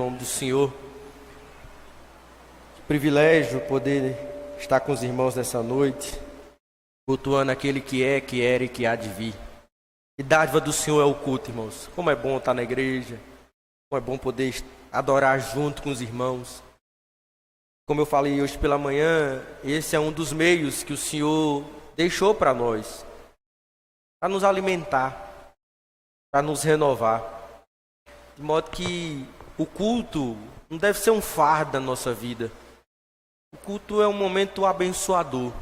Em nome do Senhor, que privilégio poder estar com os irmãos nessa noite, cultuando aquele que é, que era e que há de vir. E dádiva do Senhor é o culto, irmãos. Como é bom estar na igreja, como é bom poder adorar junto com os irmãos. Como eu falei hoje pela manhã, esse é um dos meios que o Senhor deixou para nós, para nos alimentar, para nos renovar. De modo que o culto não deve ser um fardo da nossa vida. O culto é um momento abençoador.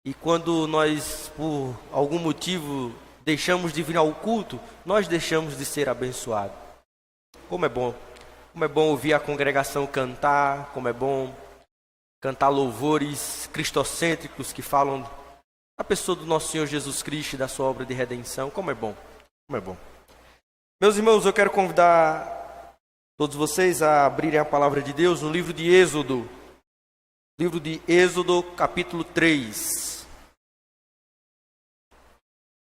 E quando nós, por algum motivo, deixamos de vir ao culto, nós deixamos de ser abençoados. Como é bom. Como é bom ouvir a congregação cantar, como é bom cantar louvores cristocêntricos que falam da pessoa do nosso Senhor Jesus Cristo e da sua obra de redenção. Como é bom. Como é bom. Meus irmãos, eu quero convidar todos vocês a abrirem a palavra de Deus no livro de Êxodo. Livro de Êxodo, capítulo 3.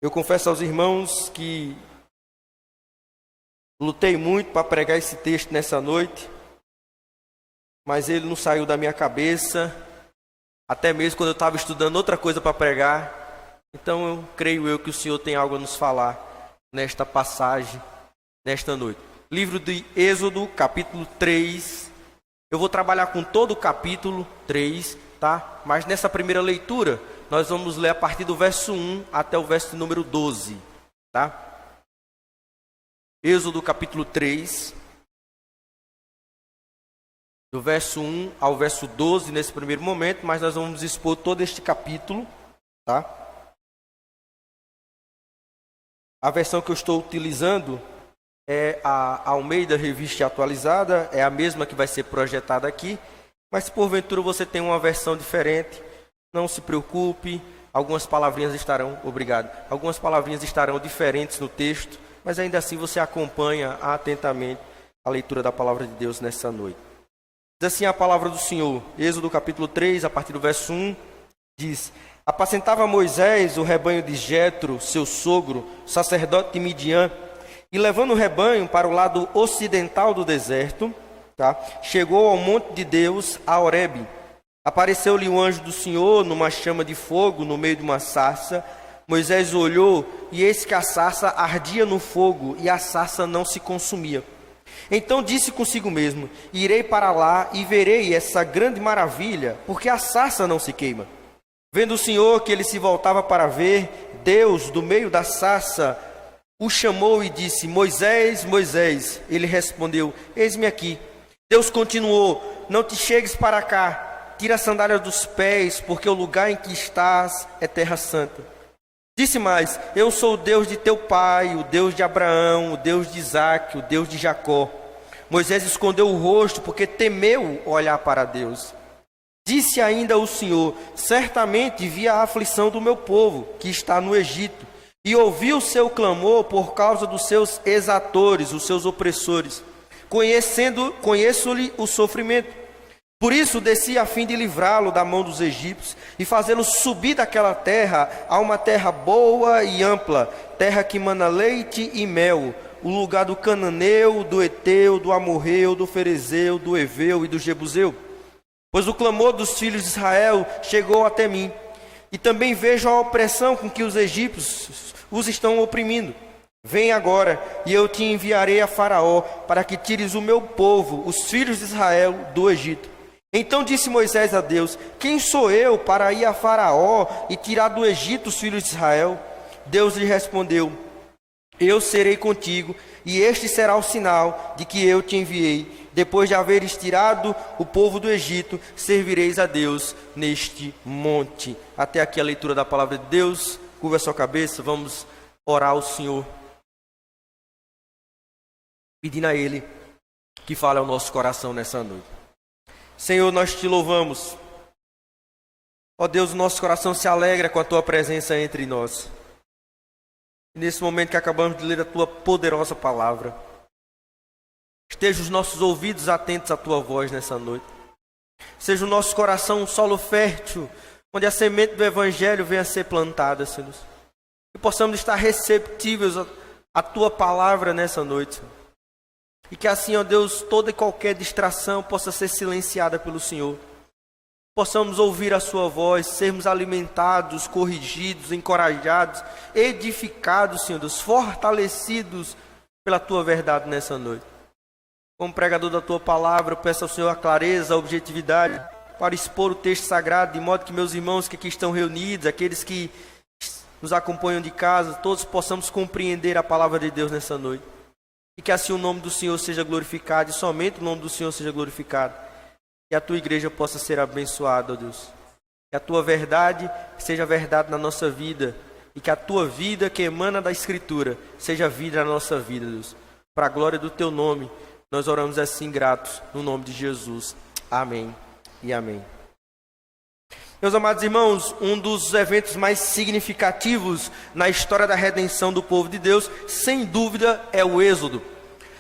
Eu confesso aos irmãos que lutei muito para pregar esse texto nessa noite, mas ele não saiu da minha cabeça, até mesmo quando eu estava estudando outra coisa para pregar. Então eu creio que o Senhor tem algo a nos falar nesta passagem, nesta noite. Livro de Êxodo, capítulo 3. Eu vou trabalhar com todo o capítulo 3, tá? Mas nessa primeira leitura, nós vamos ler a partir do verso 1 até o verso número 12, tá? Êxodo, capítulo 3, do verso 1 ao verso 12, nesse primeiro momento, mas nós vamos expor todo este capítulo, tá? A versão que eu estou utilizando é a Almeida Revista Atualizada, é a mesma que vai ser projetada aqui, mas se porventura você tem uma versão diferente, não se preocupe, algumas palavrinhas estarão, algumas palavrinhas estarão diferentes no texto, mas ainda assim você acompanha atentamente a leitura da palavra de Deus nessa noite. Diz assim a palavra do Senhor, Êxodo capítulo 3, a partir do verso 1, diz: Apacentava Moisés o rebanho de Jetro, seu sogro, sacerdote de Midian, e levando o rebanho para o lado ocidental do deserto, tá? Chegou ao monte de Deus, a Horebe. Apareceu-lhe o anjo do Senhor numa chama de fogo no meio de uma sarça. Moisés olhou e eis que a sarça ardia no fogo e a sarça não se consumia. Então disse consigo mesmo: irei para lá e verei essa grande maravilha, porque a sarça não se queima. Vendo o Senhor que ele se voltava para ver, Deus, do meio da sarça, o chamou e disse: Moisés, Moisés. Ele respondeu: eis-me aqui. Deus continuou: não te chegues para cá, tira a sandália dos pés, porque o lugar em que estás é terra santa. Disse mais: eu sou o Deus de teu pai, o Deus de Abraão, o Deus de Isaque, o Deus de Jacó. Moisés escondeu o rosto, porque temeu olhar para Deus. Disse ainda o Senhor: certamente vi a aflição do meu povo, que está no Egito, e ouvi o seu clamor por causa dos seus exatores, os seus opressores. Conheço-lhe o sofrimento. Por isso desci a fim de livrá-lo da mão dos egípcios e fazê-lo subir daquela terra a uma terra boa e ampla, terra que mana leite e mel, o lugar do cananeu, do eteu, do amorreu, do ferezeu, do eveu e do jebuseu. Pois o clamor dos filhos de Israel chegou até mim, e também vejo a opressão com que os egípcios os estão oprimindo. Vem agora, e eu te enviarei a Faraó, para que tires o meu povo, os filhos de Israel, do Egito. Então disse Moisés a Deus: quem sou eu para ir a Faraó e tirar do Egito os filhos de Israel? Deus lhe respondeu: eu serei contigo, e este será o sinal de que eu te enviei. Depois de haveres tirado o povo do Egito, servireis a Deus neste monte. Até aqui a leitura da palavra de Deus. Curva a sua cabeça, vamos orar ao Senhor, pedindo a Ele que fale ao nosso coração nessa noite. Senhor, nós te louvamos. Ó Deus, o nosso coração se alegra com a tua presença entre nós. E nesse momento que acabamos de ler a tua poderosa palavra, esteja os nossos ouvidos atentos à tua voz nessa noite. Seja o nosso coração um solo fértil, onde a semente do evangelho venha a ser plantada, Senhor. E possamos estar receptíveis à tua palavra nessa noite, Senhor. E que assim, ó Deus, toda e qualquer distração possa ser silenciada pelo Senhor. Possamos ouvir a sua voz, sermos alimentados, corrigidos, encorajados, edificados, Senhor Deus, fortalecidos pela tua verdade nessa noite. Como pregador da tua palavra, eu peço ao Senhor a clareza, a objetividade, para expor o texto sagrado, de modo que meus irmãos que aqui estão reunidos, aqueles que nos acompanham de casa, todos possamos compreender a palavra de Deus nessa noite. E que assim o nome do Senhor seja glorificado, e somente o nome do Senhor seja glorificado. Que a tua igreja possa ser abençoada, ó Deus. Que a tua verdade seja verdade na nossa vida. E que a tua vida que emana da Escritura seja vida na nossa vida, Deus. Para a glória do teu nome, nós oramos assim gratos, no nome de Jesus. Amém e amém. Meus amados irmãos, um dos eventos mais significativos na história da redenção do povo de Deus, sem dúvida, é o Êxodo.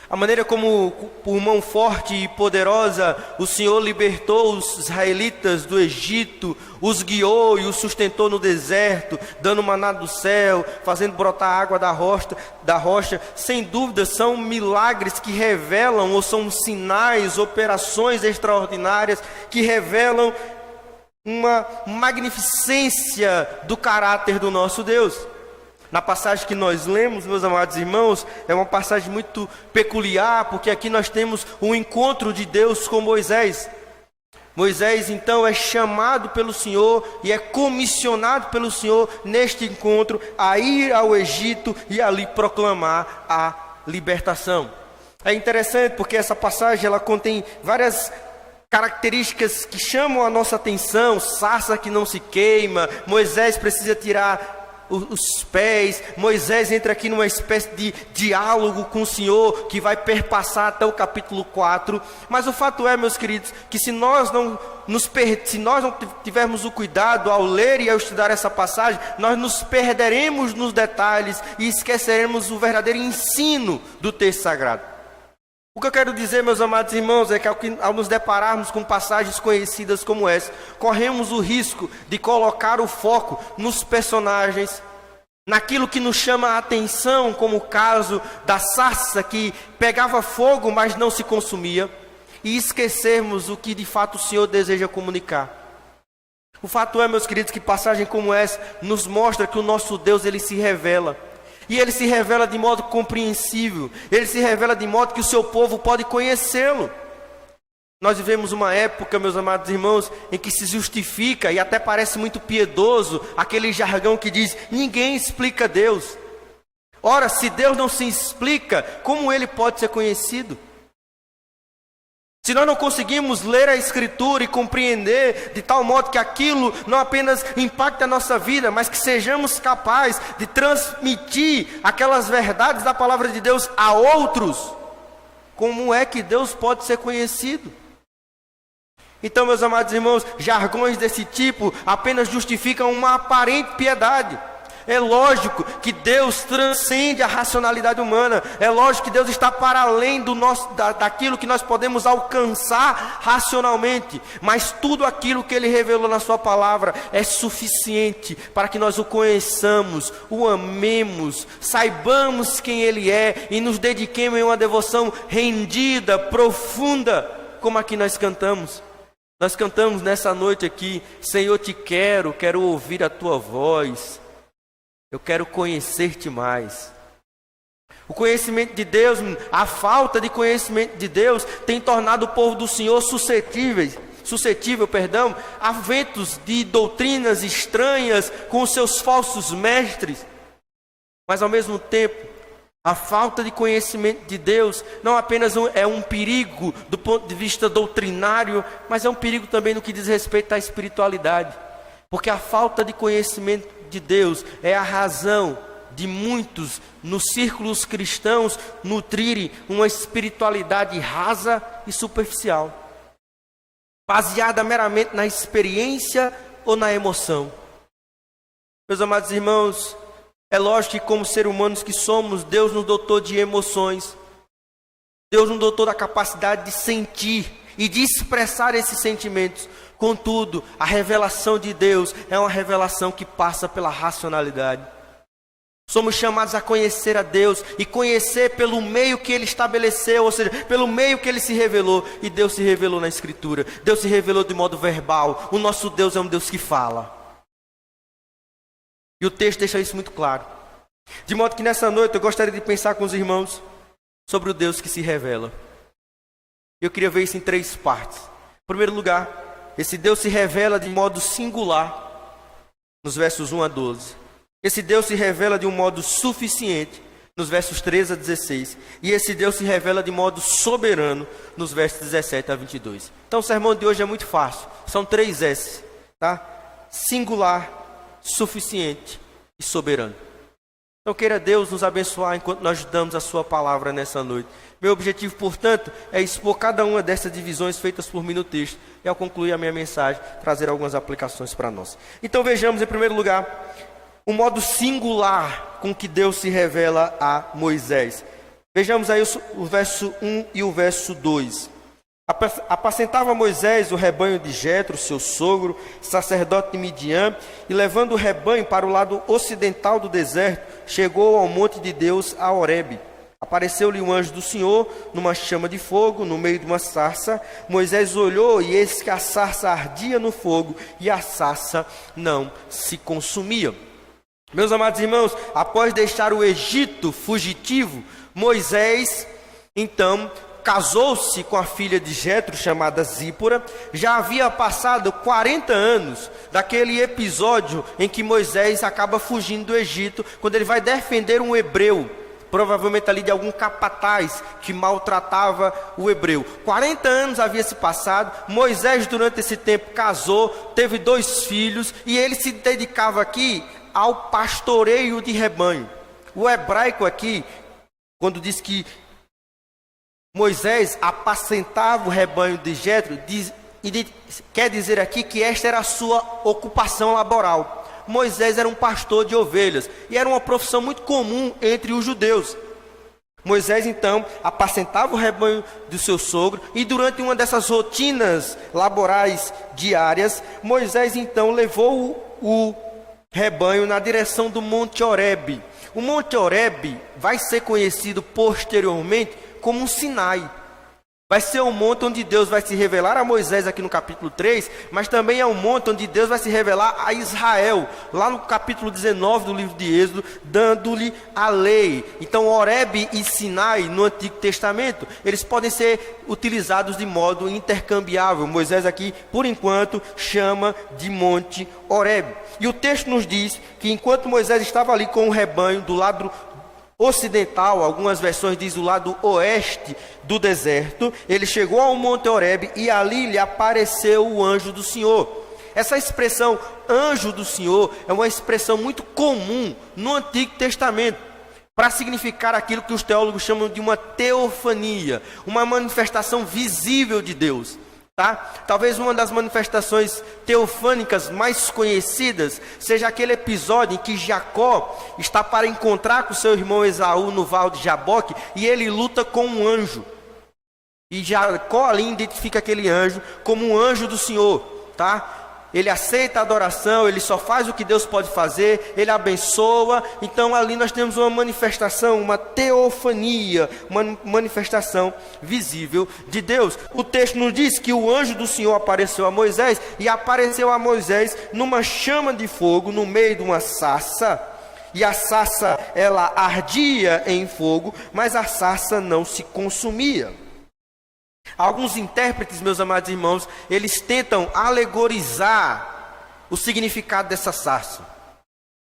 A maneira como, por mão forte e poderosa, o Senhor libertou os israelitas do Egito, os guiou e os sustentou no deserto, dando maná do céu, fazendo brotar água da rocha, sem dúvida são milagres que revelam, ou são sinais, operações extraordinárias que revelam uma magnificência do caráter do nosso Deus. Na passagem que nós lemos, meus amados irmãos, é uma passagem muito peculiar, porque aqui nós temos um encontro de Deus com Moisés. Moisés, então, é chamado pelo Senhor e é comissionado pelo Senhor neste encontro a ir ao Egito e ali proclamar a libertação. É interessante porque essa passagem ela contém várias características que chamam a nossa atenção. Sarça que não se queima, Moisés precisa tirar os pés, Moisés entra aqui numa espécie de diálogo com o Senhor que vai perpassar até o capítulo 4. Mas o fato é, meus queridos, que se nós não tivermos o cuidado ao ler e ao estudar essa passagem, nós nos perderemos nos detalhes e esqueceremos o verdadeiro ensino do texto sagrado. O que eu quero dizer, meus amados irmãos, é que ao nos depararmos com passagens conhecidas como essa, corremos o risco de colocar o foco nos personagens, naquilo que nos chama a atenção, como o caso da sarça que pegava fogo, mas não se consumia, e esquecermos o que de fato o Senhor deseja comunicar. O fato é, meus queridos, que passagem como essa nos mostra que o nosso Deus, ele se revela. E ele se revela de modo compreensível. Ele se revela de modo que o seu povo pode conhecê-lo. Nós vivemos uma época, meus amados irmãos, em que se justifica e até parece muito piedoso aquele jargão que diz: ninguém explica Deus. Ora, se Deus não se explica, como ele pode ser conhecido? Se nós não conseguimos ler a Escritura e compreender de tal modo que aquilo não apenas impacte a nossa vida, mas que sejamos capazes de transmitir aquelas verdades da palavra de Deus a outros, como é que Deus pode ser conhecido? Então, meus amados irmãos, jargões desse tipo apenas justificam uma aparente piedade. É lógico que Deus transcende a racionalidade humana. É lógico que Deus está para além daquilo que nós podemos alcançar racionalmente. Mas tudo aquilo que Ele revelou na sua palavra é suficiente para que nós o conheçamos, o amemos, saibamos quem Ele é e nos dediquemos em uma devoção rendida, profunda, como aqui nós cantamos. Nós cantamos nessa noite aqui: Senhor, quero ouvir a Tua voz. Eu quero conhecer-te mais. O conhecimento de Deus, a falta de conhecimento de Deus tem tornado o povo do Senhor suscetível, a ventos de doutrinas estranhas com os seus falsos mestres. Mas ao mesmo tempo, a falta de conhecimento de Deus não apenas é um perigo do ponto de vista doutrinário, mas é um perigo também no que diz respeito à espiritualidade. Porque a falta de conhecimento de Deus é a razão de muitos nos círculos cristãos nutrirem uma espiritualidade rasa e superficial, baseada meramente na experiência ou na emoção. Meus amados irmãos, é lógico que como seres humanos que somos, Deus nos dotou de emoções. Deus nos dotou da capacidade de sentir e de expressar esses sentimentos. Contudo, a revelação de Deus é uma revelação que passa pela racionalidade. Somos chamados a conhecer a Deus e conhecer pelo meio que Ele estabeleceu, ou seja, pelo meio que Ele se revelou. E Deus se revelou na Escritura, Deus se revelou de modo verbal. O nosso Deus é um Deus que fala. E o texto deixa isso muito claro. De modo que nessa noite eu gostaria de pensar com os irmãos sobre o Deus que se revela. Eu queria ver isso em 3 partes. Em primeiro lugar, esse Deus se revela de modo singular, nos versos 1 a 12. Esse Deus se revela de um modo suficiente, nos versos 13 a 16. E esse Deus se revela de modo soberano, nos versos 17 a 22. Então o sermão de hoje é muito fácil. São 3 S, tá? Singular, suficiente e soberano. Então queira Deus nos abençoar enquanto nós estudamos a sua palavra nessa noite. Meu objetivo, portanto, é expor cada uma dessas divisões feitas por mim no texto. E ao concluir a minha mensagem, trazer algumas aplicações para nós. Então vejamos em primeiro lugar o modo singular com que Deus se revela a Moisés. Vejamos aí o verso 1 e o verso 2. Apacentava Moisés o rebanho de Jetro, seu sogro, sacerdote de Midian, e levando o rebanho para o lado ocidental do deserto, chegou ao monte de Deus, a Horebe. Apareceu-lhe um anjo do Senhor, numa chama de fogo, no meio de uma sarça. Moisés olhou, e eis que a sarça ardia no fogo, e a sarça não se consumia. Meus amados irmãos, após deixar o Egito fugitivo, Moisés, então, casou-se com a filha de Jetro, chamada Zípora. Já havia passado 40 anos daquele episódio em que Moisés acaba fugindo do Egito, quando ele vai defender um hebreu, provavelmente ali de algum capataz que maltratava o hebreu. 40 anos havia se passado. Moisés durante esse tempo casou, teve 2 filhos, e ele se dedicava aqui ao pastoreio de rebanho. O hebraico aqui, quando diz que Moisés apacentava o rebanho de Jetro, quer dizer aqui que esta era a sua ocupação laboral. Moisés era um pastor de ovelhas, e era uma profissão muito comum entre os judeus. Moisés então apacentava o rebanho do seu sogro, e durante uma dessas rotinas laborais diárias, Moisés então levou o rebanho na direção do Monte Horebe. O Monte Horebe vai ser conhecido posteriormente como um Sinai. Vai ser um monte onde Deus vai se revelar a Moisés aqui no capítulo 3, mas também é um monte onde Deus vai se revelar a Israel, lá no capítulo 19 do livro de Êxodo, dando-lhe a lei. Então Horebe e Sinai no Antigo Testamento, eles podem ser utilizados de modo intercambiável. Moisés aqui, por enquanto, chama de Monte Horebe. E o texto nos diz que enquanto Moisés estava ali com o rebanho do lado ocidental, algumas versões dizem o lado oeste do deserto, ele chegou ao Monte Horebe e ali lhe apareceu o anjo do Senhor. Essa expressão anjo do Senhor é uma expressão muito comum no Antigo Testamento, para significar aquilo que os teólogos chamam de uma teofania, uma manifestação visível de Deus. Talvez uma das manifestações teofânicas mais conhecidas seja aquele episódio em que Jacó está para encontrar com seu irmão Esaú no Val de Jaboque, e ele luta com um anjo, e Jacó ali identifica aquele anjo como um anjo do Senhor. Ele aceita a adoração, ele só faz o que Deus pode fazer, ele abençoa. Então ali nós temos uma manifestação, uma teofania, uma manifestação visível de Deus. O texto nos diz que o anjo do Senhor apareceu a Moisés, e apareceu a Moisés numa chama de fogo no meio de uma sarça. E a sarça, ela ardia em fogo, mas a sarça não se consumia. Alguns intérpretes, meus amados irmãos, eles tentam alegorizar o significado dessa sarça.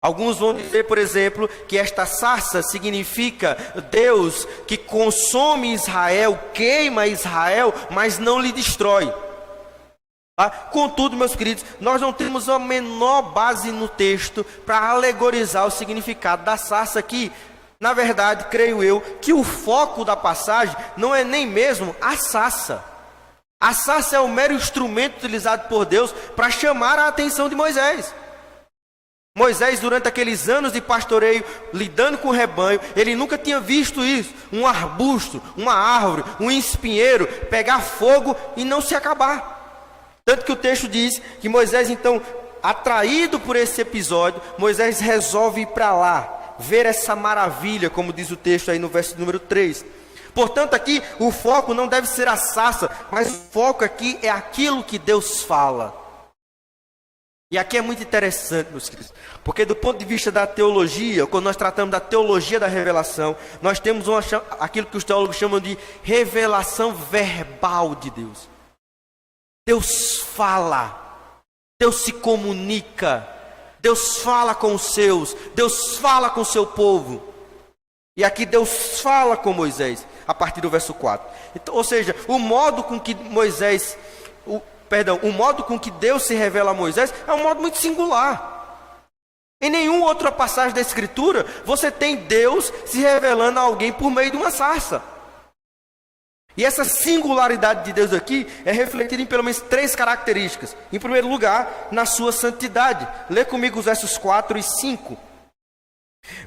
Alguns vão dizer, por exemplo, que esta sarça significa Deus que consome Israel, queima Israel, mas não lhe destrói. Contudo, meus queridos, nós não temos a menor base no texto para alegorizar o significado da sarça aqui. Na verdade, creio eu, que o foco da passagem não é nem mesmo a sarça. A sarça é o mero instrumento utilizado por Deus para chamar a atenção de Moisés. Moisés, durante aqueles anos de pastoreio, lidando com o rebanho, ele nunca tinha visto isso. Um arbusto, uma árvore, um espinheiro pegar fogo e não se acabar. Tanto que o texto diz que Moisés, então, atraído por esse episódio, Moisés resolve ir para lá, ver essa maravilha, como diz o texto aí no verso número 3. Portanto, aqui o foco não deve ser a sarça, mas o foco aqui é aquilo que Deus fala. E aqui é muito interessante, meus queridos, porque do ponto de vista da teologia, quando nós tratamos da teologia da revelação, nós temos aquilo que os teólogos chamam de revelação verbal de Deus. Deus fala, Deus se comunica, Deus fala com os seus, Deus fala com o seu povo. E aqui Deus fala com Moisés, a partir do verso 4. Então, ou seja, o modo com que o modo com que Deus se revela a Moisés é um modo muito singular. Em nenhuma outra passagem da Escritura você tem Deus se revelando a alguém por meio de uma sarça. E essa singularidade de Deus aqui é refletida em pelo menos 3 características. Em primeiro lugar, na sua santidade. Lê comigo os versos 4 e 5.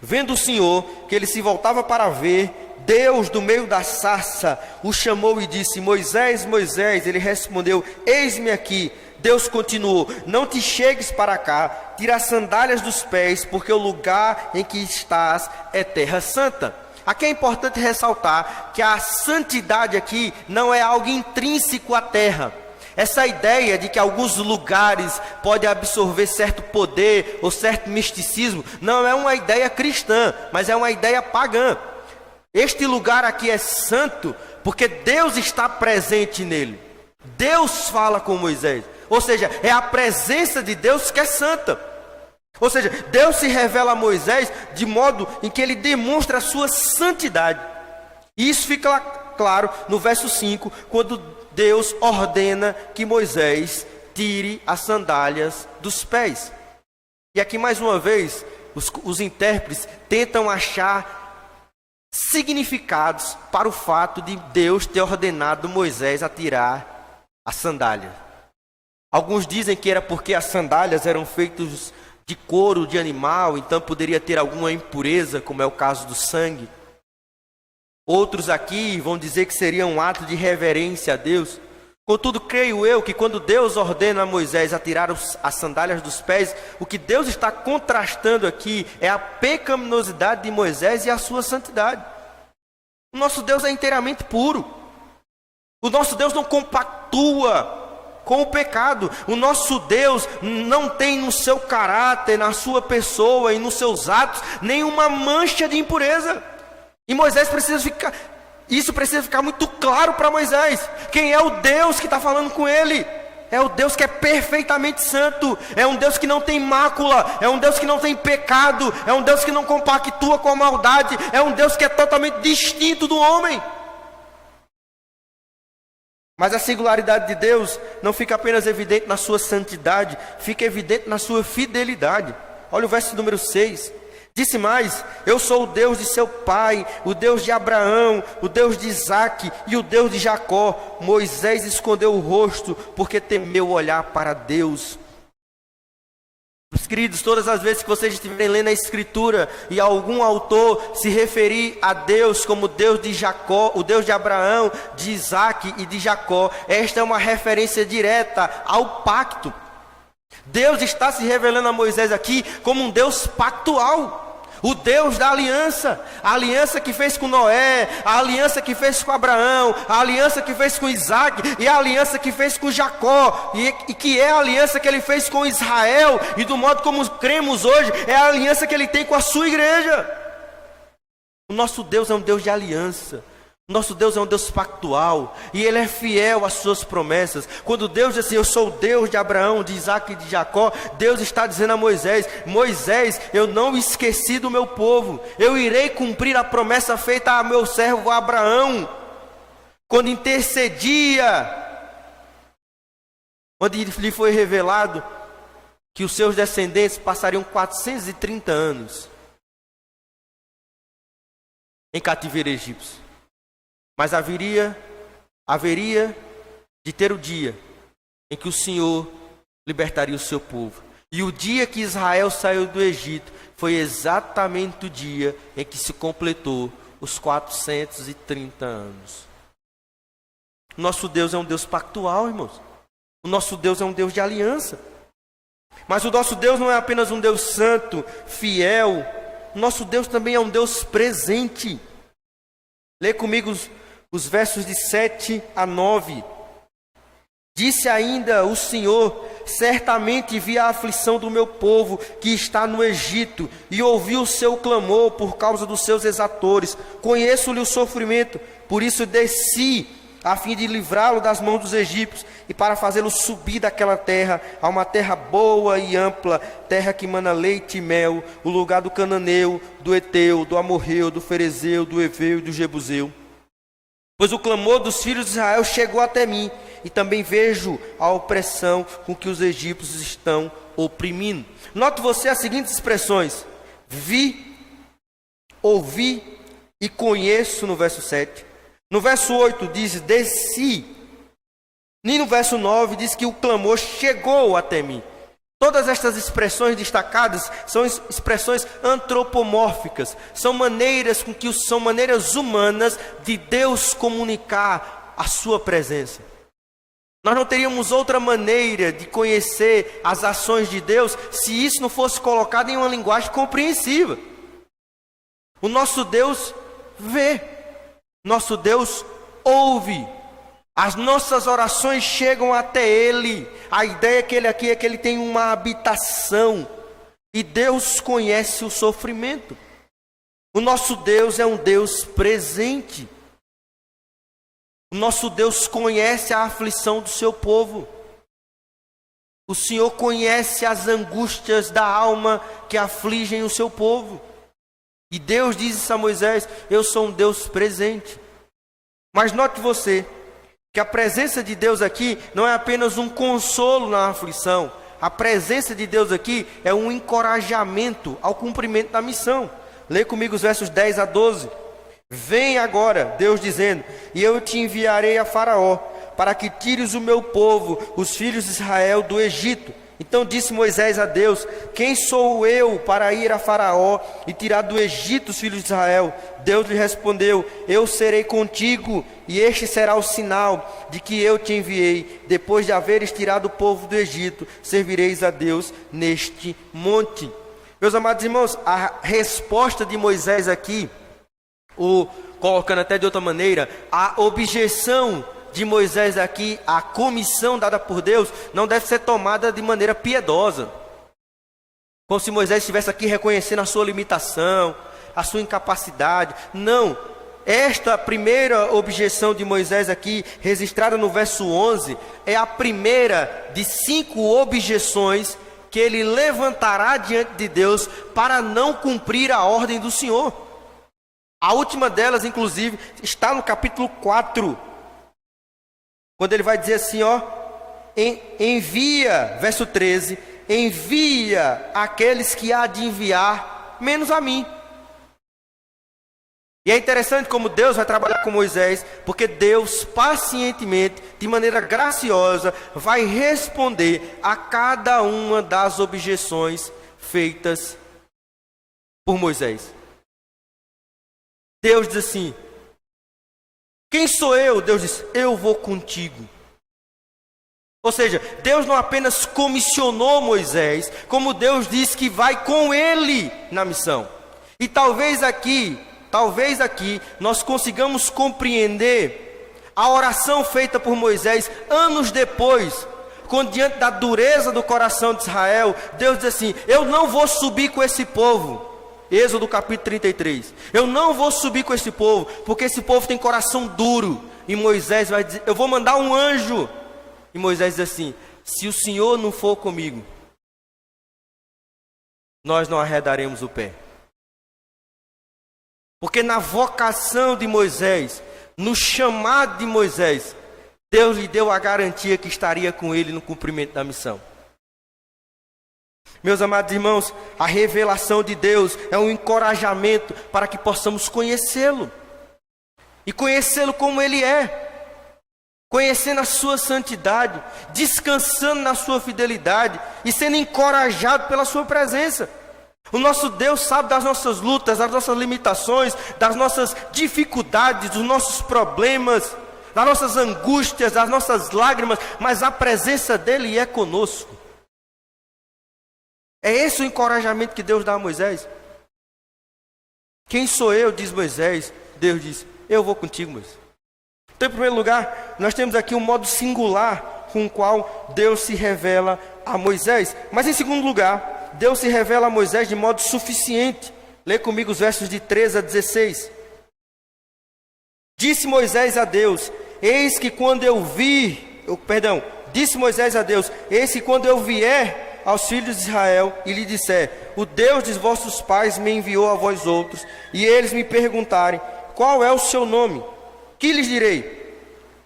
Vendo o Senhor que ele se voltava para ver, Deus do meio da sarça o chamou e disse: Moisés, Moisés. Ele respondeu: eis-me aqui. Deus continuou: não te chegues para cá, tira as sandálias dos pés, porque o lugar em que estás é terra santa. Aqui é importante ressaltar que a santidade aqui não é algo intrínseco à terra. Essa ideia de que alguns lugares podem absorver certo poder ou certo misticismo não é uma ideia cristã, mas é uma ideia pagã. Este lugar aqui é santo porque Deus está presente nele. Deus fala com Moisés. Ou seja, é a presença de Deus que é santa. Ou seja, Deus se revela a Moisés de modo em que ele demonstra a sua santidade. E isso fica claro no verso 5, quando Deus ordena que Moisés tire as sandálias dos pés. E aqui mais uma vez, os intérpretes tentam achar significados para o fato de Deus ter ordenado Moisés a tirar a sandália. Alguns dizem que era porque as sandálias eram feitas de couro de animal, então poderia ter alguma impureza, como é o caso do sangue. Outros aqui vão dizer que seria um ato de reverência a Deus. Contudo, creio eu que quando Deus ordena a Moisés a tirar as sandálias dos pés, o que Deus está contrastando aqui é a pecaminosidade de Moisés e a sua santidade. O nosso Deus é inteiramente puro. O nosso Deus não compactua com o pecado. O nosso Deus não tem no seu caráter, na sua pessoa e nos seus atos nenhuma mancha de impureza. E Moisés isso precisa ficar muito claro para Moisés. Quem é o Deus que está falando com ele? É o Deus que é perfeitamente santo. É um Deus que não tem mácula. É um Deus que não tem pecado. É um Deus que não compactua com a maldade. É um Deus que é totalmente distinto do homem. Mas a singularidade de Deus não fica apenas evidente na sua santidade, fica evidente na sua fidelidade. Olha o verso número 6. Disse mais: eu sou o Deus de seu pai, o Deus de Abraão, o Deus de Isaque e o Deus de Jacó. Moisés escondeu o rosto porque temeu olhar para Deus. Meus queridos, todas as vezes que vocês estiverem lendo a Escritura e algum autor se referir a Deus como Deus de Jacó, o Deus de Abraão, de Isaque e de Jacó, esta é uma referência direta ao pacto. Deus está se revelando a Moisés aqui como um Deus pactual. O Deus da aliança, a aliança que fez com Noé, a aliança que fez com Abraão, a aliança que fez com Isaque e a aliança que fez com Jacó, e que é a aliança que ele fez com Israel, e do modo como cremos hoje, é a aliança que ele tem com a sua igreja. O nosso Deus é um Deus de aliança. Nosso Deus é um Deus pactual e Ele é fiel às suas promessas. Quando Deus diz assim: eu sou o Deus de Abraão, de Isaque e de Jacó, Deus está dizendo a Moisés: Moisés, eu não esqueci do meu povo. Eu irei cumprir a promessa feita a meu servo Abraão, quando intercedia, onde lhe foi revelado que os seus descendentes passariam 430 anos em cativeiro egípcio. Mas haveria de ter o dia em que o Senhor libertaria o seu povo. E o dia que Israel saiu do Egito foi exatamente o dia em que se completou os 430 anos. O nosso Deus é um Deus pactual, irmãos. O nosso Deus é um Deus de aliança. Mas o nosso Deus não é apenas um Deus santo, fiel nosso Deus também é um Deus presente. Lê comigo os versos de 7 a 9. Disse ainda o Senhor: certamente vi a aflição do meu povo que está no Egito, e ouvi o seu clamor por causa dos seus exatores. Conheço-lhe o sofrimento, por isso desci, a fim de livrá-lo das mãos dos egípcios, e para fazê-lo subir daquela terra, a uma terra boa e ampla, terra que mana leite e mel, o lugar do cananeu, do eteu, do amorreu, do ferezeu, do eveu e do jebuseu. Pois o clamor dos filhos de Israel chegou até mim, e também vejo a opressão com que os egípcios estão oprimindo. Note você as seguintes expressões: vi, ouvi e conheço, no verso 7. No verso 8 diz desci. E no verso 9 diz que o clamor chegou até mim. Todas estas expressões destacadas são expressões antropomórficas, são maneiras humanas de Deus comunicar a sua presença. Nós não teríamos outra maneira de conhecer as ações de Deus se isso não fosse colocado em uma linguagem compreensível. O nosso Deus vê, nosso Deus ouve. As nossas orações chegam até Ele. A ideia é que Ele tem uma habitação. E Deus conhece o sofrimento. O nosso Deus é um Deus presente. O nosso Deus conhece a aflição do seu povo. O Senhor conhece as angústias da alma que afligem o seu povo. E Deus diz a Moisés: eu sou um Deus presente. Mas note você que a presença de Deus aqui não é apenas um consolo na aflição. A presença de Deus aqui é um encorajamento ao cumprimento da missão. Lê comigo os versos 10 a 12. Vem agora, Deus dizendo, e eu te enviarei a Faraó, para que tires o meu povo, os filhos de Israel, do Egito. Então disse Moisés a Deus: quem sou eu para ir a Faraó e tirar do Egito os filhos de Israel? Deus lhe respondeu: eu serei contigo, e este será o sinal de que eu te enviei. Depois de haveres tirado o povo do Egito, servireis a Deus neste monte. Meus amados irmãos, a resposta de Moisés aqui, ou colocando até de outra maneira, a objeção de Moisés aqui, a comissão dada por Deus, não deve ser tomada de maneira piedosa, como se Moisés estivesse aqui reconhecendo a sua limitação, a sua incapacidade. Não, esta primeira objeção de Moisés aqui, registrada no verso 11, é a primeira de 5 objeções que ele levantará diante de Deus para não cumprir a ordem do Senhor. A última delas, inclusive, está no capítulo 4, quando ele vai dizer assim, envia, verso 13, envia aqueles que há de enviar, menos a mim. E é interessante como Deus vai trabalhar com Moisés, porque Deus pacientemente, de maneira graciosa, vai responder a cada uma das objeções feitas por Moisés. Deus diz assim: quem sou eu? Deus diz: eu vou contigo. Ou seja, Deus não apenas comissionou Moisés, como Deus diz que vai com ele na missão. E talvez aqui nós consigamos compreender a oração feita por Moisés anos depois, quando diante da dureza do coração de Israel, Deus diz assim: eu não vou subir com esse povo. Êxodo capítulo 33. Eu não vou subir com esse povo, porque esse povo tem coração duro. E Moisés vai dizer: eu vou mandar um anjo. E Moisés diz assim: se o Senhor não for comigo, nós não arredaremos o pé. Porque na vocação de Moisés, no chamado de Moisés, Deus lhe deu a garantia que estaria com ele no cumprimento da missão. Meus amados irmãos, a revelação de Deus é um encorajamento para que possamos conhecê-lo. E conhecê-lo como Ele é. Conhecendo a sua santidade, descansando na sua fidelidade e sendo encorajado pela sua presença. O nosso Deus sabe das nossas lutas, das nossas limitações, das nossas dificuldades, dos nossos problemas, das nossas angústias, das nossas lágrimas, mas a presença dEle é conosco. É esse o encorajamento que Deus dá a Moisés. Quem sou eu? Diz Moisés. Deus diz, eu vou contigo, Moisés. Então, em primeiro lugar, nós temos aqui um modo singular com o qual Deus se revela a Moisés. Mas, em segundo lugar, Deus se revela a Moisés de modo suficiente. Lê comigo os versos de 13 a 16. Disse Moisés a Deus, eis que quando eu disse Moisés a Deus, eis que quando eu vier aos filhos de Israel e lhe disser, o Deus de vossos pais me enviou a vós outros, e eles me perguntarem, qual é o seu nome? Que lhes direi?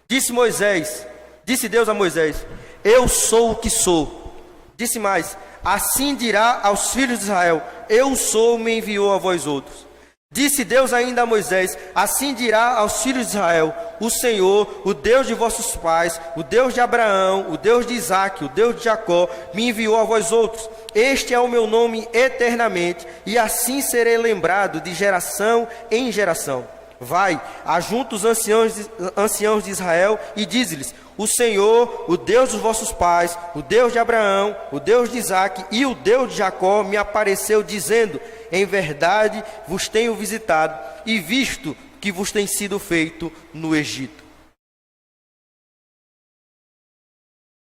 Disse Deus a Moisés, eu sou o que sou. Disse mais, assim dirá aos filhos de Israel, eu sou, me enviou a vós outros. Disse Deus ainda a Moisés, assim dirá aos filhos de Israel, o Senhor, o Deus de vossos pais, o Deus de Abraão, o Deus de Isaque, o Deus de Jacó, me enviou a vós outros. Este é o meu nome eternamente, e assim serei lembrado de geração em geração. Vai, ajunta os anciãos de Israel e dize-lhes, o Senhor, o Deus dos vossos pais, o Deus de Abraão, o Deus de Isaque e o Deus de Jacó me apareceu dizendo, em verdade vos tenho visitado e visto que vos tem sido feito no Egito.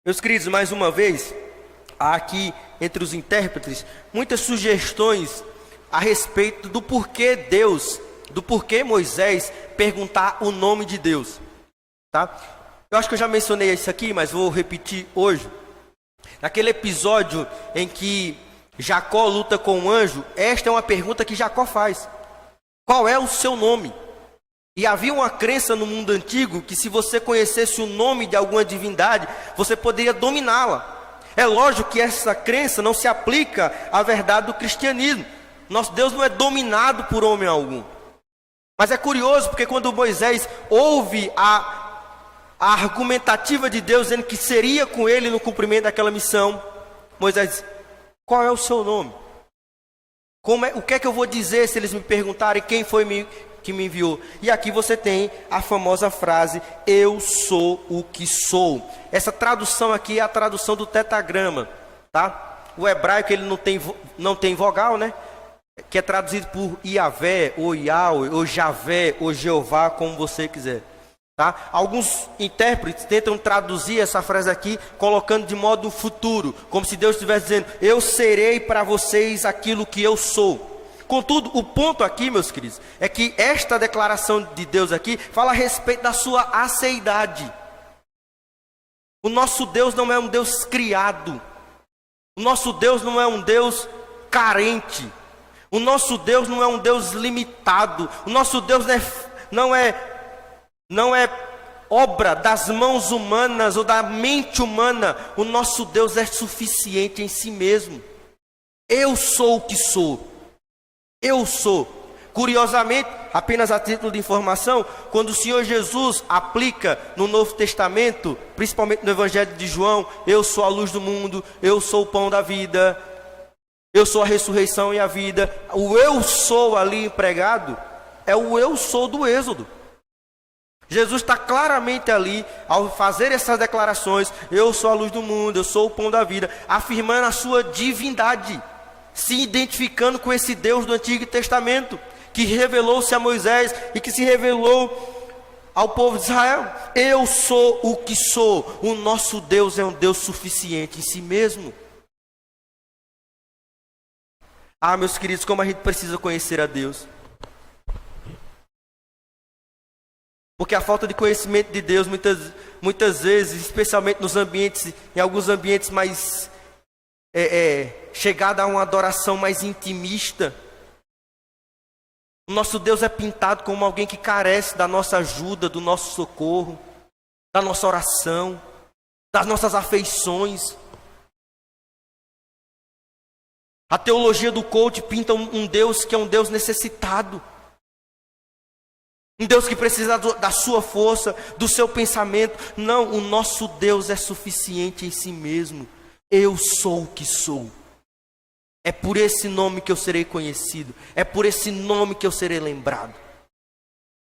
Meus queridos, mais uma vez, há aqui entre os intérpretes muitas sugestões a respeito do porquê Moisés perguntar o nome de Deus, tá? Eu acho que eu já mencionei isso aqui, mas vou repetir hoje. Naquele episódio em que Jacó luta com um anjo, esta é uma pergunta que Jacó faz. Qual é o seu nome? E havia uma crença no mundo antigo que se você conhecesse o nome de alguma divindade, você poderia dominá-la. É lógico que essa crença não se aplica à verdade do cristianismo. Nosso Deus não é dominado por homem algum. Mas é curioso porque quando Moisés ouve a argumentativa de Deus dizendo que seria com ele no cumprimento daquela missão, Moisés diz, qual é o seu nome? O que é que eu vou dizer se eles me perguntarem quem foi que me enviou? E aqui você tem a famosa frase, eu sou o que sou. Essa tradução aqui é a tradução do tetragrama, tá? O hebraico ele não tem vogal, né? Que é traduzido por Iavé, ou Yahweh, ou Javé, ou Jeová, como você quiser. Tá? Alguns intérpretes tentam traduzir essa frase aqui colocando de modo futuro, como se Deus estivesse dizendo, eu serei para vocês aquilo que eu sou. Contudo, o ponto aqui, meus queridos, é que esta declaração de Deus aqui fala a respeito da sua aceidade. O nosso Deus não é um Deus criado. O nosso Deus não é um Deus carente. O nosso Deus não é um Deus limitado. O nosso Deus não é obra das mãos humanas ou da mente humana. O nosso Deus é suficiente em si mesmo. Eu sou o que sou. Eu sou. Curiosamente, apenas a título de informação, quando o Senhor Jesus aplica no Novo Testamento, principalmente no Evangelho de João, eu sou a luz do mundo, eu sou o pão da vida, eu sou a ressurreição e a vida. O eu sou ali empregado é o eu sou do Êxodo. Jesus está claramente ali, ao fazer essas declarações, eu sou a luz do mundo, eu sou o pão da vida, afirmando a sua divindade, se identificando com esse Deus do Antigo Testamento, que revelou-se a Moisés e que se revelou ao povo de Israel. Eu sou o que sou. O nosso Deus é um Deus suficiente em si mesmo. Ah, meus queridos, como a gente precisa conhecer a Deus. Porque a falta de conhecimento de Deus, muitas vezes, especialmente em alguns ambientes mais chegada a uma adoração mais intimista, o nosso Deus é pintado como alguém que carece da nossa ajuda, do nosso socorro, da nossa oração, das nossas afeições. A teologia do coach pinta um Deus que é um Deus necessitado. Um Deus que precisa da sua força, do seu pensamento. Não, o nosso Deus é suficiente em si mesmo. Eu sou o que sou. É por esse nome que eu serei conhecido. É por esse nome que eu serei lembrado.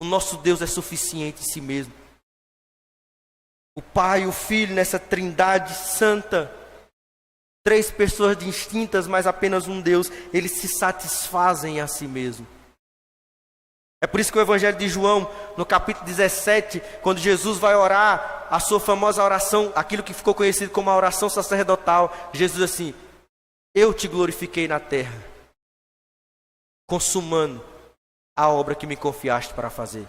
O nosso Deus é suficiente em si mesmo. O Pai e o Filho nessa trindade santa. 3 pessoas distintas, mas apenas um Deus. Eles se satisfazem a si mesmo. É por isso que o Evangelho de João, no capítulo 17, quando Jesus vai orar a sua famosa oração, aquilo que ficou conhecido como a oração sacerdotal, Jesus diz assim: eu te glorifiquei na terra, consumando a obra que me confiaste para fazer.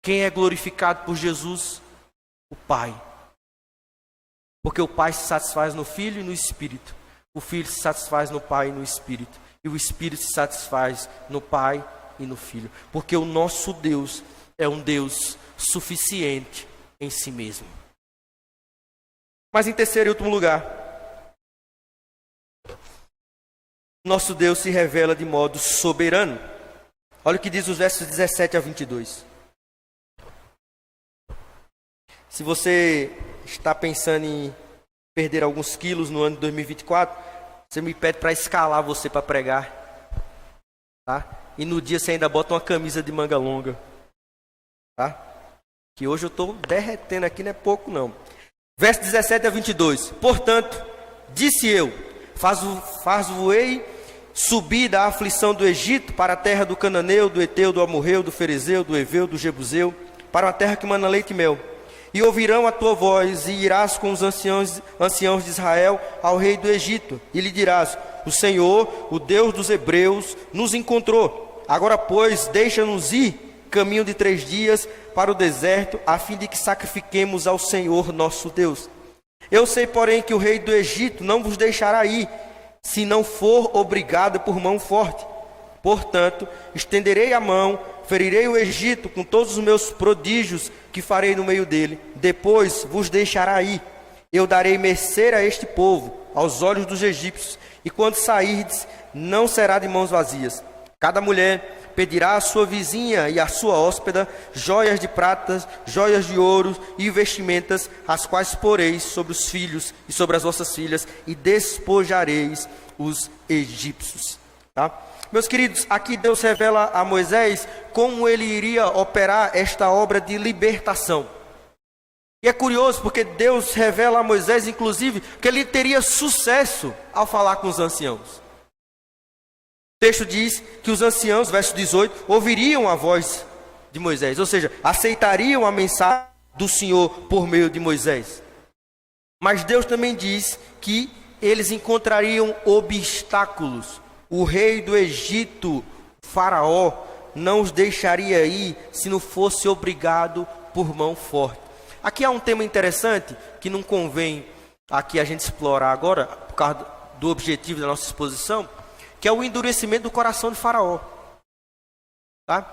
Quem é glorificado por Jesus? O Pai. Porque o Pai se satisfaz no Filho e no Espírito. O Filho se satisfaz no Pai e no Espírito. E o Espírito se satisfaz no Pai e no Filho. Porque o nosso Deus é um Deus suficiente em si mesmo. Mas em terceiro e último lugar, nosso Deus se revela de modo soberano. Olha o que diz os versos 17 a 22. Se você está pensando em perder alguns quilos no ano de 2024, você me pede para escalar você para pregar, tá? E no dia você ainda bota uma camisa de manga longa, tá? Que hoje eu estou derretendo aqui, não é pouco não. Verso 17 a 22. Portanto, disse eu, faz-vos-ei subir da aflição do Egito para a terra do Cananeu, do Eteu, do Amorreu, do Ferezeu, do Eveu, do Jebuseu, para uma terra que mana leite e mel. E ouvirão a tua voz, e irás com os anciãos de Israel ao rei do Egito, e lhe dirás: o Senhor, o Deus dos hebreus, nos encontrou. Agora, pois, deixa-nos ir caminho de 3 dias para o deserto, a fim de que sacrifiquemos ao Senhor nosso Deus. Eu sei, porém, que o rei do Egito não vos deixará ir, se não for obrigado por mão forte. Portanto, estenderei a mão, ferirei o Egito com todos os meus prodígios que farei no meio dele. Depois vos deixará ir. Eu darei mercê a este povo, aos olhos dos egípcios, e quando sairdes, não será de mãos vazias. Cada mulher pedirá à sua vizinha e à sua hóspeda joias de prata, joias de ouro e vestimentas, as quais poreis sobre os filhos e sobre as vossas filhas, e despojareis os egípcios. Tá? Meus queridos, aqui Deus revela a Moisés como ele iria operar esta obra de libertação. E é curioso porque Deus revela a Moisés, inclusive, que ele teria sucesso ao falar com os anciãos. O texto diz que os anciãos, verso 18, ouviriam a voz de Moisés, ou seja, aceitariam a mensagem do Senhor por meio de Moisés. Mas Deus também diz que eles encontrariam obstáculos. O rei do Egito, Faraó, não os deixaria ir se não fosse obrigado por mão forte. Aqui há um tema interessante que não convém aqui a gente explorar agora, por causa do objetivo da nossa exposição, que é o endurecimento do coração de Faraó. Tá?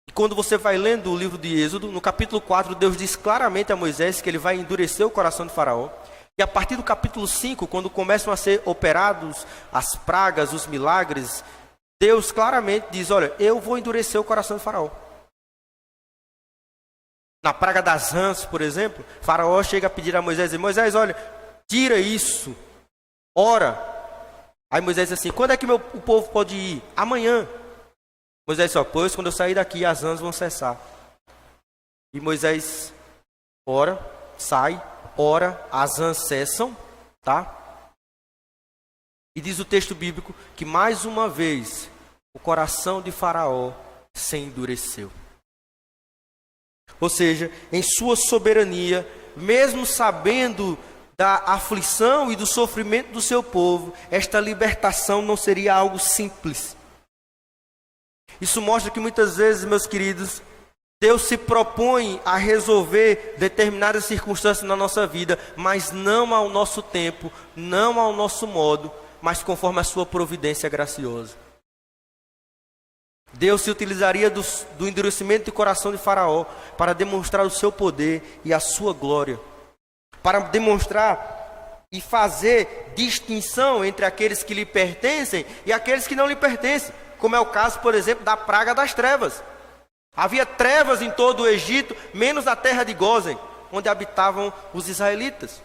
E quando você vai lendo o livro de Êxodo, no capítulo 4, Deus diz claramente a Moisés que ele vai endurecer o coração de Faraó. E a partir do capítulo 5, quando começam a ser operados as pragas, os milagres, Deus claramente diz: olha, eu vou endurecer o coração de Faraó. Na praga das rãs, por exemplo, Faraó chega a pedir a Moisés: Moisés, olha, tira isso, ora. Aí Moisés diz assim: quando é que o povo pode ir? Amanhã. Moisés só: pois quando eu sair daqui as rãs vão cessar. E Moisés ora, sai, ora, as rãs cessam, tá? E diz o texto bíblico que mais uma vez o coração de Faraó se endureceu. Ou seja, em sua soberania, mesmo sabendo da aflição e do sofrimento do seu povo, esta libertação não seria algo simples. Isso mostra que muitas vezes, meus queridos, Deus se propõe a resolver determinadas circunstâncias na nossa vida, mas não ao nosso tempo, não ao nosso modo, mas conforme a sua providência graciosa. Deus se utilizaria do endurecimento do coração de Faraó para demonstrar o seu poder e a sua glória, para demonstrar e fazer distinção entre aqueles que lhe pertencem e aqueles que não lhe pertencem, como é o caso, por exemplo, da praga das trevas. Havia trevas em todo o Egito, menos na terra de Gósen, onde habitavam os israelitas.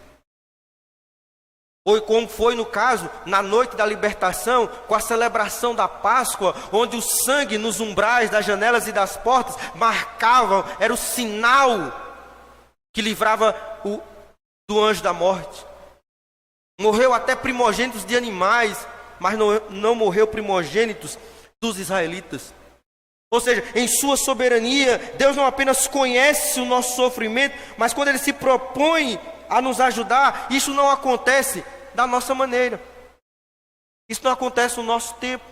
Ou como foi no caso, na noite da libertação, com a celebração da Páscoa, onde o sangue nos umbrais das janelas e das portas marcavam, era o sinal que livrava do anjo da morte. Morreu até primogênitos de animais, mas não morreu primogênitos dos israelitas. Ou seja, em sua soberania, Deus não apenas conhece o nosso sofrimento, mas quando Ele se propõe a nos ajudar, isso não acontece da nossa maneira. Isso não acontece no nosso tempo.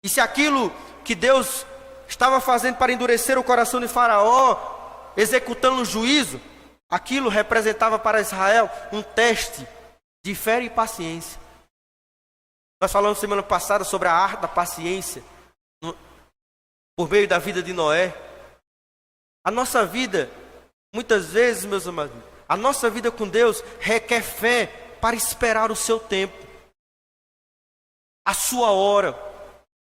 E se aquilo que Deus estava fazendo para endurecer o coração de Faraó, executando o juízo, aquilo representava para Israel um teste de fé e paciência. Nós falamos semana passada sobre a arte da paciência, por meio da vida de Noé. A nossa vida, muitas vezes, meus amados, a nossa vida com Deus requer fé para esperar o seu tempo, a sua hora,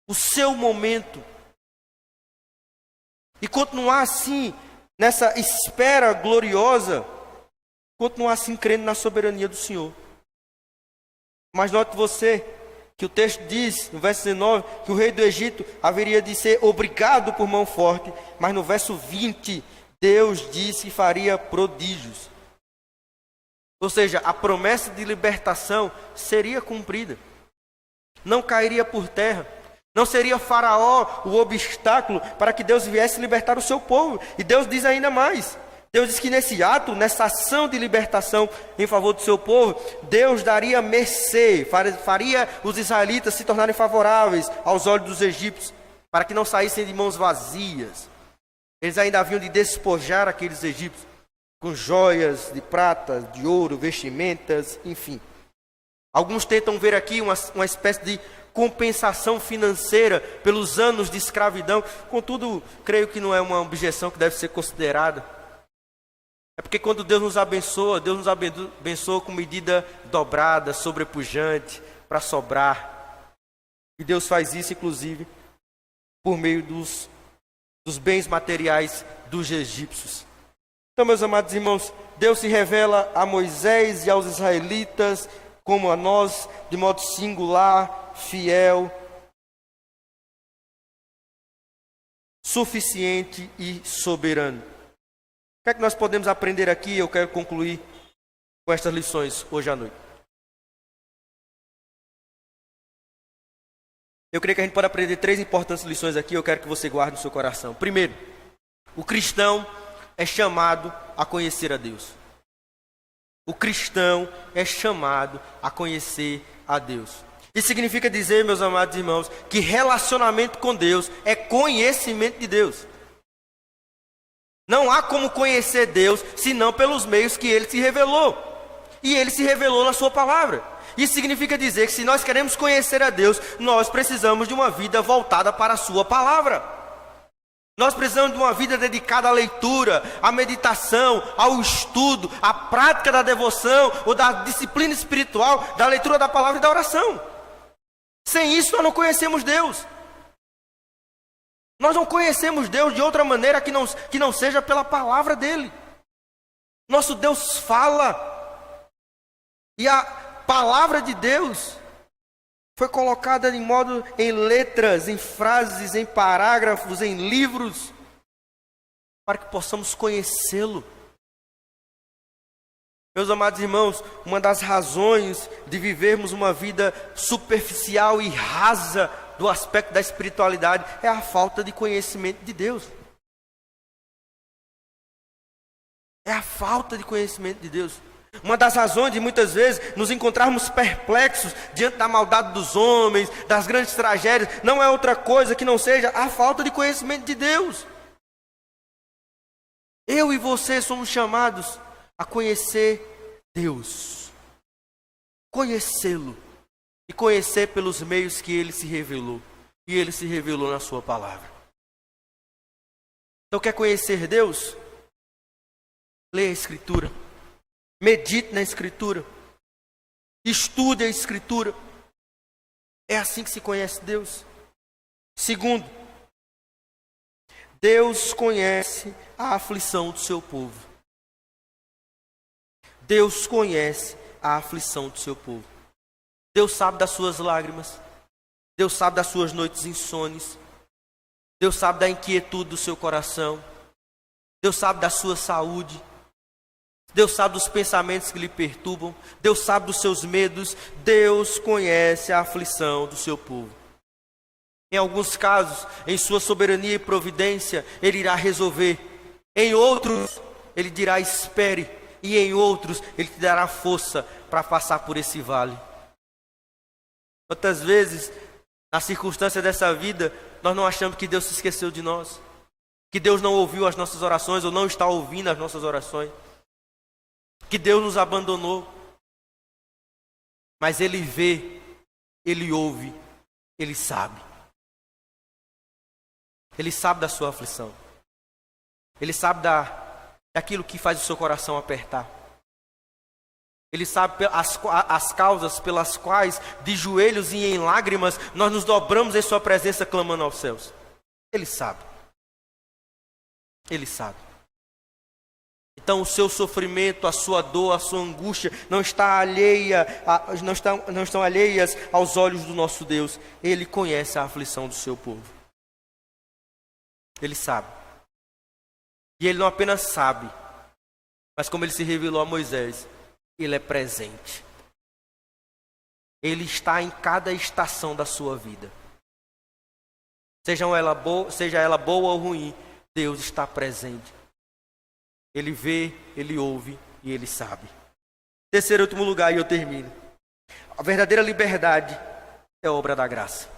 o seu momento. E continuar assim, nessa espera gloriosa, continuar assim crendo na soberania do Senhor. Mas note você que o texto diz, no verso 19, que o rei do Egito haveria de ser obrigado por mão forte, mas no verso 20, Deus disse que faria prodígios. Ou seja, a promessa de libertação seria cumprida, não cairia por terra, não seria Faraó o obstáculo para que Deus viesse libertar o seu povo. E Deus diz ainda mais. Deus diz que nesse ato, nessa ação de libertação em favor do seu povo, Deus daria mercê, faria os israelitas se tornarem favoráveis aos olhos dos egípcios, para que não saíssem de mãos vazias. Eles ainda haviam de despojar aqueles egípcios com joias de prata, de ouro, vestimentas, enfim. Alguns tentam ver aqui uma espécie de compensação financeira pelos anos de escravidão. Contudo, creio que não é uma objeção que deve ser considerada. É porque quando Deus nos abençoa com medida dobrada, sobrepujante, para sobrar. E Deus faz isso, inclusive, por meio dos bens materiais dos egípcios. Então, meus amados irmãos, Deus se revela a Moisés e aos israelitas, como a nós, de modo singular, fiel, suficiente e soberano. O que é que nós podemos aprender aqui? Eu quero concluir com estas lições hoje à noite. Eu creio que a gente pode aprender 3 importantes lições aqui. Eu quero que você guarde no seu coração. Primeiro, o cristão é chamado a conhecer a Deus. O cristão é chamado a conhecer a Deus. Isso significa dizer, meus amados irmãos, que relacionamento com Deus é conhecimento de Deus. Não há como conhecer Deus senão pelos meios que Ele se revelou. E Ele se revelou na sua palavra. Isso significa dizer que se nós queremos conhecer a Deus, nós precisamos de uma vida voltada para a sua palavra. Nós precisamos de uma vida dedicada à leitura, à meditação, ao estudo, à prática da devoção ou da disciplina espiritual, da leitura da palavra e da oração. Sem isso nós não conhecemos Deus. Nós não conhecemos Deus de outra maneira que não seja pela palavra dEle. Nosso Deus fala. E a palavra de Deus foi colocada em letras, em frases, em parágrafos, em livros, para que possamos conhecê-lo. Meus amados irmãos, uma das razões de vivermos uma vida superficial e rasa do aspecto da espiritualidade é a falta de conhecimento de Deus. É a falta de conhecimento de Deus. Uma das razões de muitas vezes nos encontrarmos perplexos diante da maldade dos homens, das grandes tragédias, não é outra coisa que não seja a falta de conhecimento de Deus. Eu e você somos chamados a conhecer Deus, conhecê-lo e conhecer pelos meios que Ele se revelou. E Ele se revelou na sua palavra. Então, quer conhecer Deus? Leia a Escritura. Medite na Escritura. Estude a Escritura. É assim que se conhece Deus. Segundo, Deus conhece a aflição do seu povo. Deus conhece a aflição do seu povo. Deus sabe das suas lágrimas. Deus sabe das suas noites insones. Deus sabe da inquietude do seu coração. Deus sabe da sua saúde. Deus sabe dos pensamentos que lhe perturbam. Deus sabe dos seus medos. Deus conhece a aflição do seu povo. Em alguns casos, em sua soberania e providência, Ele irá resolver. Em outros, Ele dirá espere. E em outros, Ele te dará força para passar por esse vale. Quantas vezes, na circunstância dessa vida, nós não achamos que Deus se esqueceu de nós, que Deus não ouviu as nossas orações ou não está ouvindo as nossas orações, que Deus nos abandonou. Mas Ele vê, Ele ouve, Ele sabe. Ele sabe da sua aflição. Ele sabe daquilo que faz o seu coração apertar. Ele sabe as causas pelas quais, de joelhos e em lágrimas, nós nos dobramos em sua presença clamando aos céus. Ele sabe. Ele sabe. Então o seu sofrimento, a sua dor, a sua angústia não estão alheias aos olhos do nosso Deus. Ele conhece a aflição do seu povo. Ele sabe. E Ele não apenas sabe, mas como Ele se revelou a Moisés, Ele é presente. Ele está em cada estação da sua vida. Seja ela boa ou ruim, Deus está presente. Ele vê, Ele ouve e Ele sabe. Terceiro e último lugar, e eu termino. A verdadeira liberdade é obra da graça.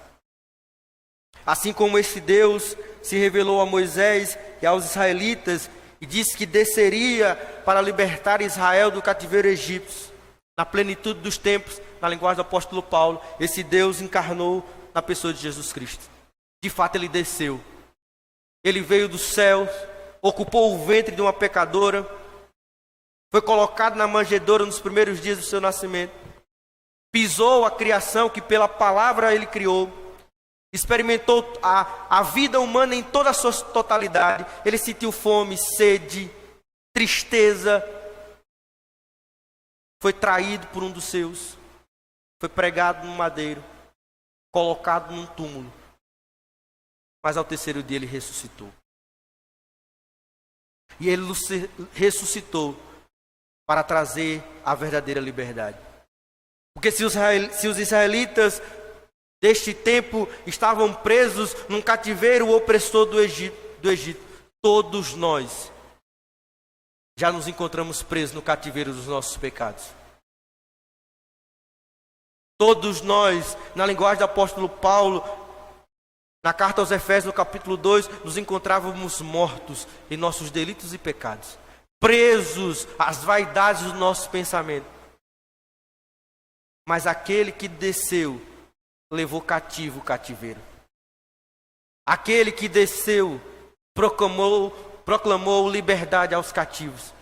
Assim como esse Deus se revelou a Moisés e aos israelitas e disse que desceria para libertar Israel do cativeiro egípcio, na plenitude dos tempos, na linguagem do apóstolo Paulo, esse Deus encarnou na pessoa de Jesus Cristo. De fato, Ele desceu. Ele veio do céu, ocupou o ventre de uma pecadora, foi colocado na manjedoura nos primeiros dias do seu nascimento, pisou a criação que pela palavra Ele criou, experimentou a vida humana em toda a sua totalidade. Ele sentiu fome, sede, tristeza, foi traído por um dos seus, foi pregado no madeiro, colocado num túmulo, mas ao terceiro dia Ele ressuscitou. E Ele ressuscitou para trazer a verdadeira liberdade. Porque se os israelitas deste tempo estavam presos num cativeiro opressor do Egito, todos nós já nos encontramos presos no cativeiro dos nossos pecados. Todos nós, na linguagem do apóstolo Paulo, na carta aos Efésios, no capítulo 2, nos encontrávamos mortos em nossos delitos e pecados, presos às vaidades do nosso pensamento. Mas aquele que desceu levou cativo o cativeiro. Aquele que desceu proclamou liberdade aos cativos.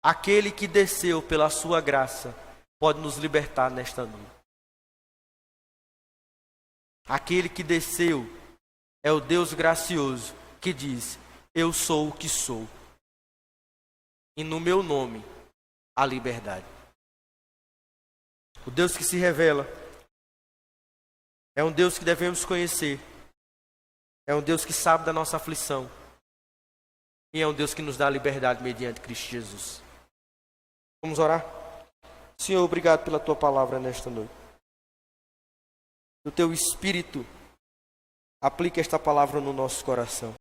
Aquele que desceu pela sua graça pode nos libertar nesta noite. Aquele que desceu é o Deus gracioso que diz: eu sou o que sou, e no meu nome há liberdade. O Deus que se revela é um Deus que devemos conhecer. É um Deus que sabe da nossa aflição. E é um Deus que nos dá liberdade mediante Cristo Jesus. Vamos orar? Senhor, obrigado pela Tua palavra nesta noite. O Teu Espírito aplique esta palavra no nosso coração.